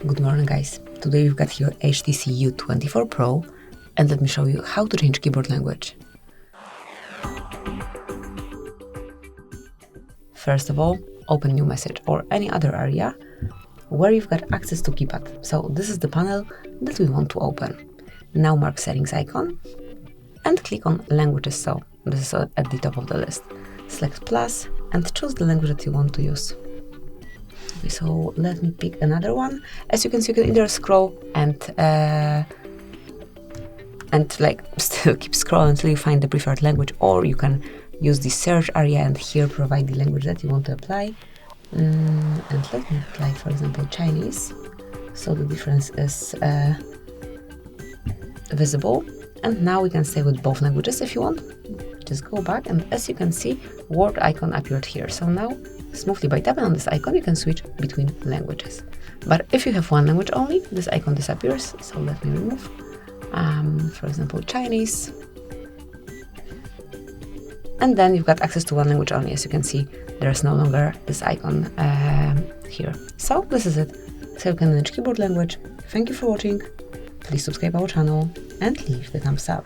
Good morning, guys. Today we've got here HTC U24 Pro, and let me show you how to change keyboard language. First of all, open new message or any other area where you've got access to keypad. So this is the panel that we want to open. Now mark settings icon and click on languages. So this is at the top of the list. Select plus and choose the language that you want to use. Okay, so let me pick another one. As you can see, you can either scroll and like still keep scrolling until you find the preferred language, or you can use the search area and here provide the language that you want to apply. And let me apply, for example, Chinese. So the difference is visible. And now we can stay with both languages if you want. Just go back, and as you can see, word icon appeared here. So now, smoothly by tapping on this icon, you can switch between languages. But if you have one language only, this icon disappears. So let me remove, for example, Chinese. And then you've got access to one language only. As you can see, there's no longer this icon here. So this is it. So you can manage keyboard language. Thank you for watching. Please subscribe our channel and leave the thumbs up.